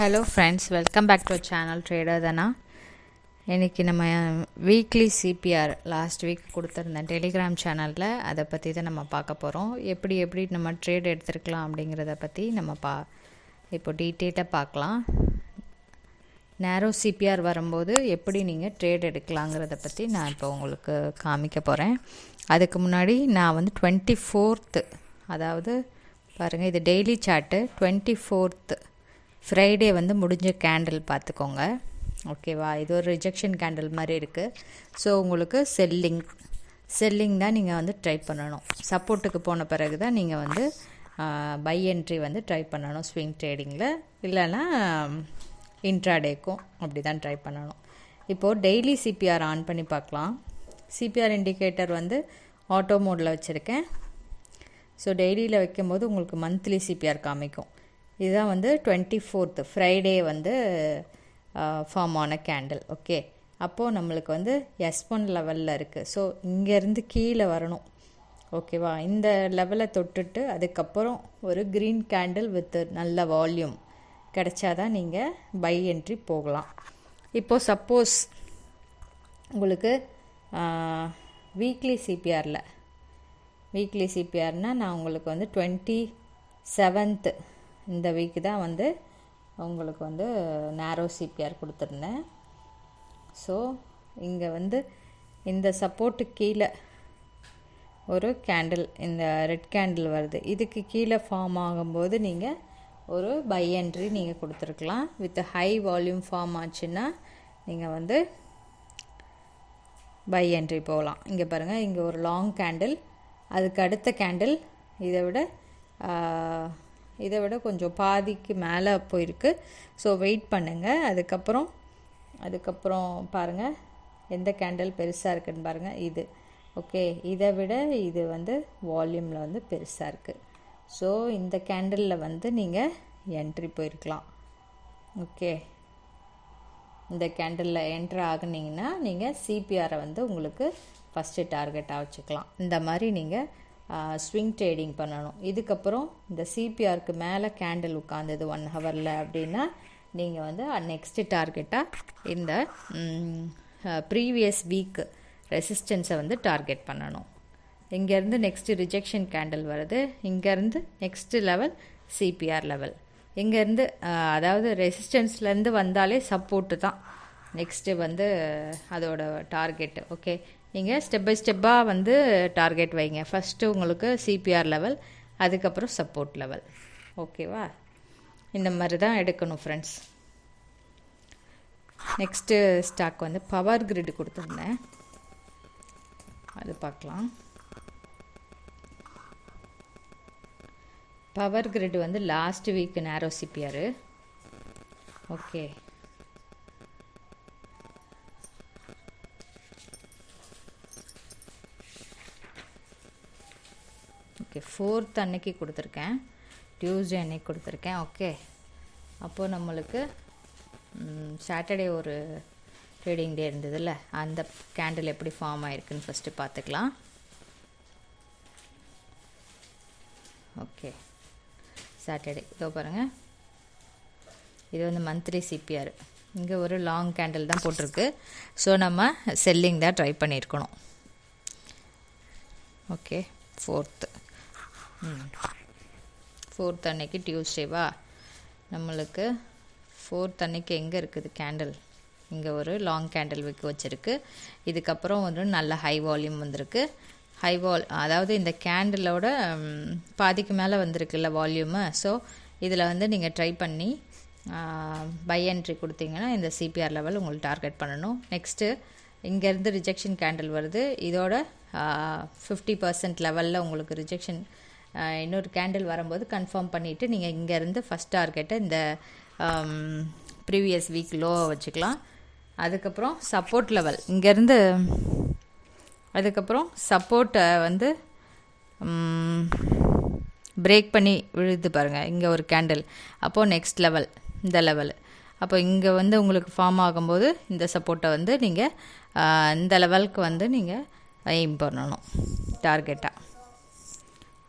Hello friends, welcome back to channel trader தானா. இன்றைக்கி நம்ம வீக்லி சிபிஆர் லாஸ்ட் வீக் கொடுத்துருந்தேன் டெலிகிராம் சேனலில். அதை பற்றி தான் நம்ம பார்க்க போகிறோம். எப்படி நம்ம ட்ரேட் எடுத்துருக்கலாம் அப்படிங்கிறத பற்றி நம்ம இப்போ டீட்டெயிலாக பார்க்கலாம். நேரோ சிபிஆர் வரும்போது எப்படி நீங்கள் ட்ரேட் எடுக்கலாங்கிறத பற்றி நான் இப்போ உங்களுக்கு காமிக்க போகிறேன். அதுக்கு முன்னாடி நான் 24th, அதாவது பாருங்கள், இது டெய்லி சார்ட்டு. 24th ஃப்ரைடே முடிஞ்ச கேண்டில் பார்த்துக்கோங்க, ஓகேவா? இது ஒரு ரிஜெக்ஷன் கேண்டில் மாதிரி இருக்குது. ஸோ உங்களுக்கு செல்லிங் தான் நீங்கள் ட்ரை பண்ணணும். சப்போர்ட்டுக்கு போன பிறகு தான் நீங்கள் பை என்ட்ரி ட்ரை பண்ணணும் ஸ்விங் ட்ரேடிங்கில், இல்லைன்னா இன்ட்ராடேக்கும் அப்படி தான் ட்ரை பண்ணணும். இப்போது டெய்லி சிபிஆர் ஆன் பண்ணி பார்க்கலாம். சிபிஆர் இண்டிகேட்டர் ஆட்டோ மோடில் வச்சுருக்கேன். ஸோ டெய்லியில் வைக்கும்போது உங்களுக்கு மந்த்லி சிபிஆர் காமிக்கும். இதுதான் 24th ஃப்ரைடே ஃபார்ம் ஆன கேண்டில். ஓகே, அப்போது நம்மளுக்கு S1 லெவலில் இருக்குது. ஸோ இங்கேருந்து கீழே வரணும், ஓகேவா? இந்த லெவலை தொட்டுட்டு அதுக்கப்புறம் ஒரு க்ரீன் கேண்டில் வித் நல்ல வால்யூம் கிடைச்சாதான் நீங்கள் பை என்ட்ரி போகலாம். இப்போது சப்போஸ் உங்களுக்கு வீக்லி சிபிஆர்னால் நான் உங்களுக்கு 27th இந்த வீக்கு தான் உங்களுக்கு நேரோ சிபிஆர் கொடுத்துருந்தேன். ஸோ இங்கே இந்த சப்போர்ட்டு கீழே ஒரு கேண்டில், இந்த ரெட் கேண்டில் வருது. இதுக்கு கீழே ஃபார்ம் ஆகும்போது நீங்கள் ஒரு பை என்ட்ரி நீங்கள் கொடுத்துருக்கலாம். வித் ஹை வால்யூம் ஃபார்ம் ஆச்சுன்னா நீங்கள் பை என்ட்ரி போகலாம். இங்கே பாருங்கள், இங்கே ஒரு லாங் கேண்டில், அதுக்கு அடுத்த கேண்டில் இதை விட கொஞ்சம் பாதிக்கு மேலே போயிருக்கு. ஸோ வெயிட் பண்ணுங்கள். அதுக்கப்புறம் பாருங்கள் எந்த கேண்டில் பெருசாக இருக்குதுன்னு பாருங்கள். இது ஓகே, இதை விட இது வால்யூமில் பெருசாக இருக்குது. ஸோ இந்த கேண்டிலில் நீங்கள் என்ட்ரி போயிருக்கலாம். ஓகே, இந்த கேண்டிலில் என்ட்ரு ஆகுனீங்கன்னா நீங்கள் சிபிஆரை உங்களுக்கு ஃபஸ்ட்டு டார்கெட்டாக வச்சுக்கலாம். இந்த மாதிரி நீங்கள் ஸ்விங் ட்ரேடிங் பண்ணணும். இதுக்கப்புறம் இந்த சிபிஆருக்கு மேலே கேண்டில் உட்காந்தது 1 ஹவரில் அப்படின்னா நீங்கள் நெக்ஸ்ட்டு டார்கெட்டாக இந்த ப்ரீவியஸ் வீக் ரெசிஸ்டன்ஸை டார்கெட் பண்ணணும். இங்கேருந்து நெக்ஸ்ட்டு ரிஜெக்ஷன் கேண்டில் வருது, இங்கேருந்து நெக்ஸ்ட்டு லெவல் சிபிஆர் லெவல். இங்கேருந்து அதாவது ரெசிஸ்டன்ஸ்லேருந்து வந்தாலே சப்போர்ட்டு தான் நெக்ஸ்ட்டு அதோட டார்கெட்டு. ஓகே, நீங்கள் ஸ்டெப் பை ஸ்டெப்பாக டார்கெட் வைங்க. ஃபஸ்ட்டு உங்களுக்கு சிபிஆர் லெவல், அதுக்கப்புறம் சப்போர்ட் லெவல், ஓகேவா? இந்த மாதிரி தான் எடுக்கணும் friends. Next stock Power Grid கொடுத்துருந்தேன், அது பார்க்கலாம். Power Grid last week narrow CPR. Okay, okay 4th அன்னைக்கு கொடுத்துருக்கேன், டியூஸ்டே அன்னைக்கு கொடுத்துருக்கேன். ஓகே, அப்போது நம்மளுக்கு சாட்டர்டே ஒரு ட்ரேடிங் டே இருந்ததில்ல, அந்த கேண்டில் எப்படி ஃபார்ம் ஆகிருக்குன்னு ஃபஸ்ட்டு பார்த்துக்கலாம். ஓகே, சாட்டர்டே இதோ பாருங்கள், இது மந்த்லி சிபிஆர். இங்கே ஒரு லாங் கேண்டில் தான் போட்டிருக்கு. ஸோ நம்ம செல்லிங் தான் ட்ரை பண்ணியிருக்கணும். ஓகே, 4th அன்னைக்கு டியூஸ்டேவா, நம்மளுக்கு 4th அன்னைக்கு எங்கே இருக்குது கேண்டில்? இங்கே ஒரு லாங் கேண்டில் விற்கு வச்சுருக்கு. இதுக்கப்புறம் நல்ல ஹை வால்யூம் வந்திருக்கு. அதாவது இந்த கேண்டிலோட பாதிக்கு மேலே வந்திருக்குல்ல வால்யூமு. ஸோ இதில் நீங்கள் ட்ரை பண்ணி பை என்ட்ரி கொடுத்தீங்கன்னா இந்த சிபிஆர் லெவல் உங்களுக்கு டார்கெட் பண்ணணும். நெக்ஸ்ட்டு இங்கேருந்து ரிஜெக்ஷன் கேண்டில் வருது, இதோட 50% லெவலில் உங்களுக்கு ரிஜெக்ஷன் இன்னொரு கேண்டில் வரும்போது கன்ஃபார்ம் பண்ணிவிட்டு நீங்கள் இங்கேருந்து ஃபஸ்ட் டார்கெட்டை இந்த ப்ரீவியஸ் வீக் லோவை வச்சுக்கலாம். அதுக்கப்புறம் சப்போர்ட் லெவல் இங்கேருந்து, அதுக்கப்புறம் சப்போர்ட்டை பிரேக் பண்ணி விழுது பாருங்கள், இங்கே ஒரு கேண்டில். அப்போது நெக்ஸ்ட் லெவல் இந்த லெவல். அப்போ இங்கே உங்களுக்கு ஃபார்ம் ஆகும்போது இந்த சப்போர்ட்டை நீங்கள் இந்த லெவலுக்கு நீங்கள் எய்ம் பண்ணணும் டார்கெட்டாக.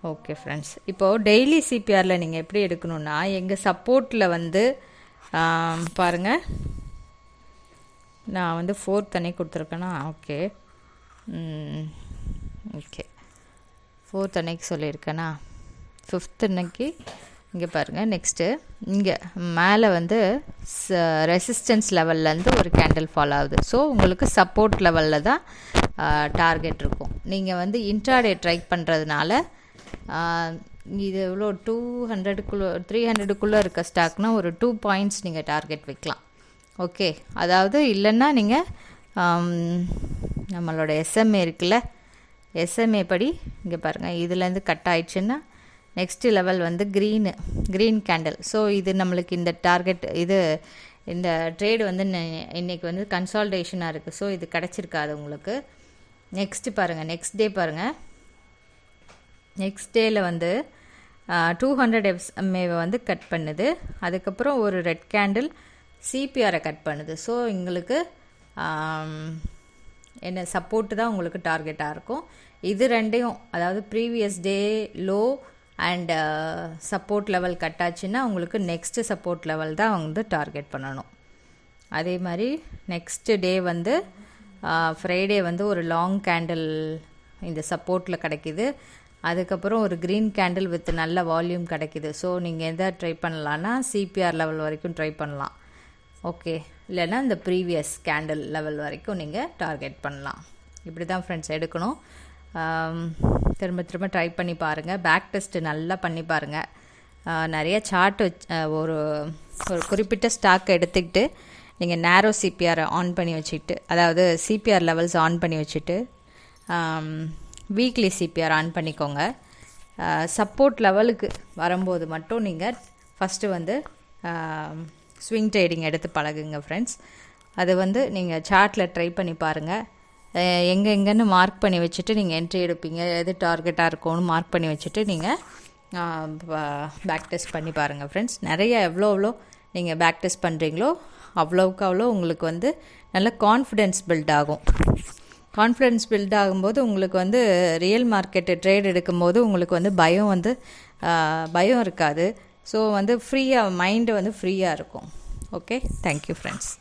ஓகே ஃப்ரெண்ட்ஸ், இப்போது டெய்லி சிபிஆரில் நீங்கள் எப்படி எடுக்கணுன்னா, எங்கள் சப்போர்ட்டில் பாருங்கள், நான் வந்து 4th அன்னைக்கு கொடுத்துருக்கேன்னா ஓகே ஓகே 4th அன்னைக்கு சொல்லியிருக்கேன்னா 5th அன்னைக்கு இங்கே பாருங்கள். நெக்ஸ்ட்டு இங்கே மேலே வந்து ரெசிஸ்டன்ஸ் லெவல்லேருந்து ஒரு கேண்டில் ஃபால் ஆகுது. ஸோ உங்களுக்கு சப்போர்ட் லெவலில் தான் டார்கெட் இருக்கும். நீங்கள் வந்து இன்ட்ராடே ட்ரை பண்ணுறதுனால இது எவ்வளோ 200க்குள்ளே 300க்குள்ளே இருக்க ஸ்டாக்னால் ஒரு 2 பாயிண்ட்ஸ் நீங்கள் டார்கெட் வைக்கலாம். ஓகே, அதாவது இல்லைன்னா நீங்கள் நம்மளோட எஸ்எம்ஏ இருக்குல்ல, எஸ்எம்ஏ படி இங்கே பாருங்கள், இதுலேருந்து கட் ஆயிடுச்சுன்னா நெக்ஸ்ட் லெவல் வந்து க்ரீன் கேண்டில். ஸோ இது நம்மளுக்கு இந்த டார்கெட் இந்த ட்ரேடு வந்து இன்றைக்கி வந்து கன்சால்டேஷனாக இருக்குது. ஸோ இது கிடச்சிருக்காது உங்களுக்கு. நெக்ஸ்ட்டு பாருங்கள், நெக்ஸ்ட் டே பாருங்கள். நெக்ஸ்ட் டேயில் வந்து 200 எஸ்எம்ஏவை வந்து கட் பண்ணுது. அதுக்கப்புறம் ஒரு ரெட் கேண்டில் சிபிஆரை கட் பண்ணுது. ஸோ எங்களுக்கு என்ன சப்போர்ட்டு தான் உங்களுக்கு டார்கெட்டாக இருக்கும். இது ரெண்டையும், அதாவது previous day low and support level cut ஆச்சுன்னா உங்களுக்கு நெக்ஸ்ட்டு சப்போர்ட் லெவல் தான் வந்து டார்கெட் பண்ணணும். அதே மாதிரி நெக்ஸ்ட்டு டே வந்து ஃப்ரைடே வந்து ஒரு லாங் கேண்டில் இந்த சப்போர்ட்டில் கிடைக்கிது. அதுக்கப்புறம் ஒரு க்ரீன் கேண்டில் வித் நல்ல வால்யூம் கிடைக்கிது. ஸோ நீங்கள் எதை ட்ரை பண்ணலான்னா சிபிஆர் லெவல் வரைக்கும் ட்ரை பண்ணலாம். ஓகே, இல்லைன்னா இந்த ப்ரீவியஸ் கேண்டில் லெவல் வரைக்கும் நீங்கள் டார்கெட் பண்ணலாம். இப்படி தான் ஃப்ரெண்ட்ஸ் எடுக்கணும். திரும்ப திரும்ப ட்ரை பண்ணி பாருங்கள். பேக் டெஸ்ட்டு நல்லா பண்ணி பாருங்கள். நிறைய சார்ட் ஒரு குறிப்பிட்ட ஸ்டாக்கை எடுத்துக்கிட்டு நீங்கள் நேரோ சிபிஆரை ஆன் பண்ணி வச்சுக்கிட்டு, அதாவது சிபிஆர் லெவல்ஸ் ஆன் பண்ணி வச்சுட்டு வீக்லி சிபிஆர் ஆன் பண்ணிக்கோங்க. சப்போர்ட் லெவலுக்கு வரும்போது மட்டும் நீங்கள் ஃபஸ்ட்டு வந்து ஸ்விங் ட்ரேடிங் எடுத்து பழகுங்க ஃப்ரெண்ட்ஸ். அது வந்து நீங்கள் சார்ட்டில் ட்ரை பண்ணி பாருங்கள். எங்கெங்கன்னு மார்க் பண்ணி வச்சுட்டு நீங்கள் என்ட்ரி எடுப்பீங்க, எது டார்கெட்டாக இருக்கும்னு மார்க் பண்ணி வச்சுட்டு நீங்கள் பேக் டெஸ்ட் பண்ணி பாருங்கள் ஃப்ரெண்ட்ஸ். நிறைய எவ்வளோ நீங்கள் பேக் டெஸ்ட் பண்ணுறீங்களோ அவ்வளோவுக்கு அவ்வளோ உங்களுக்கு வந்து நல்ல கான்ஃபிடென்ஸ் பில்ட் ஆகும். கான்ஃபிடென்ஸ் பில்ட் ஆகும்போது உங்களுக்கு வந்து ரியல் மார்க்கெட்டு ட்ரேட் எடுக்கும்போது உங்களுக்கு வந்து பயம் இருக்காது. ஸோ வந்து ஃப்ரீயாக மைண்டு வந்து ஃப்ரீயாக இருக்கும். Okay, thank you friends.